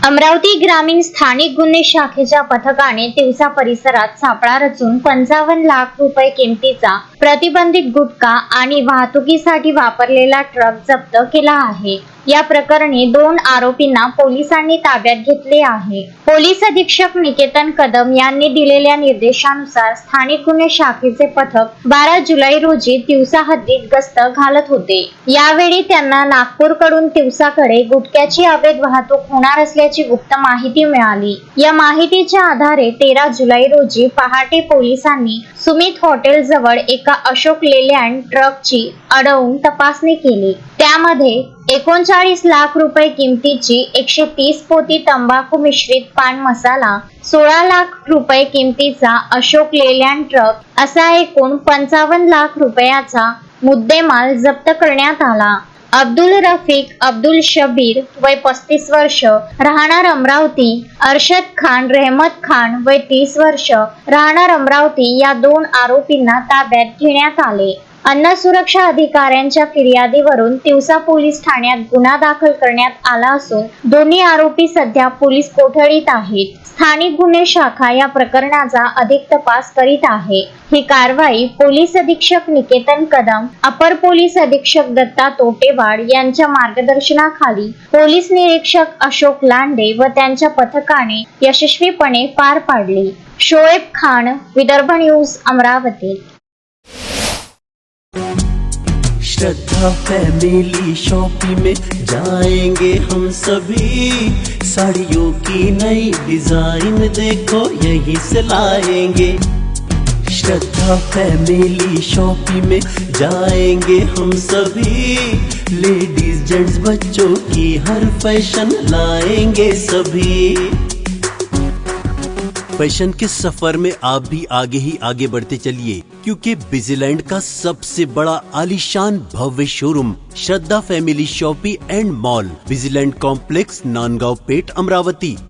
अमरावती ग्रामीण स्थानिक गुन्हे शाखेच्या पथकाने तिवसा परिसरात सापळा रचून 55 लाख रुपये किमतीचा प्रतिबंधित गुटखा आणि वाहतुकीसाठी वापरलेला ट्रक जप्त केला आहे। या प्रकरणी 2 आरोपींना पोलिसांनी ताब्यात घेतले आहे। पोलीस अधीक्षक निकेतन कदम यांनी दिलेल्या निर्देशानुसार स्थानिक गुन्हे शाखेचे पथक 12 जुलै रोजी तिवसा हद्दीत गस्त घालत होते। यावेळी त्यांना नागपूरकडून तिवसाकडे गुटख्याची अवैध वाहतूक होणार असल्याची गुप्त माहिती मिळाली। या माहितीच्या आधारे 13 जुलै रोजी पहाटे पोलिसांनी सुमित हॉटेल जवळ एका अशोक लेलँड ट्रकची अडवून तपासणी केली। त्यामध्ये 39 लाख रुपये किमतीची 130 पोती तंबाखू मिश्रित पान मसाला, 16 लाख रुपये किमतीचा अशोक लेलँड ट्रक असा एकूण 55 लाख रुपयाचा मुद्देमाल जप्त करण्यात आला। अब्दुल रफीक अब्दुल शबीर वय 35 वर्ष राहणार अमरावती, अरशद खान रहमत खान वय 30 वर्ष राहणार अमरावती या 2 आरोपींना ताब्यात घेण्यात आले। अन्न सुरक्षा अधिकाऱ्यांच्या फिर्यादीवरून तिवसा पोलीस ठाण्यात गुन्हा दाखल करण्यात आला असून दोन्ही आरोपी सध्या पोलीस कोठडीत आहेत। स्थानिक गुन्हे शाखा या प्रकरणाचा अधिक तपास करीत आहे। ही कारवाई पोलीस अधीक्षक निकेतन कदम, अपर पोलीस अधीक्षक दत्ता तोटेवाड यांच्या मार्गदर्शनाखाली पोलीस निरीक्षक अशोक लांडे व त्यांच्या पथकाने यशस्वीपणे पार पाडली। शोएब खान, विदर्भ न्यूज, अमरावती। श्रद्धा फैमिली शॉपिंग में जाएंगे हम सभी, साड़ियों की नई डिजाइन देखो यहीं से लाएंगे। श्रद्धा फैमिली शॉपिंग में जाएंगे हम सभी, लेडीज जेंट्स बच्चों की हर फैशन लाएंगे सभी। फैशन के सफर में आप भी आगे ही आगे बढ़ते चलिए, क्योंकि बिजीलैंड का सबसे बड़ा आलीशान भव्य showroom Shraddha family shopping and mall, Busyland complex, Nandgaon Peth, Amravati.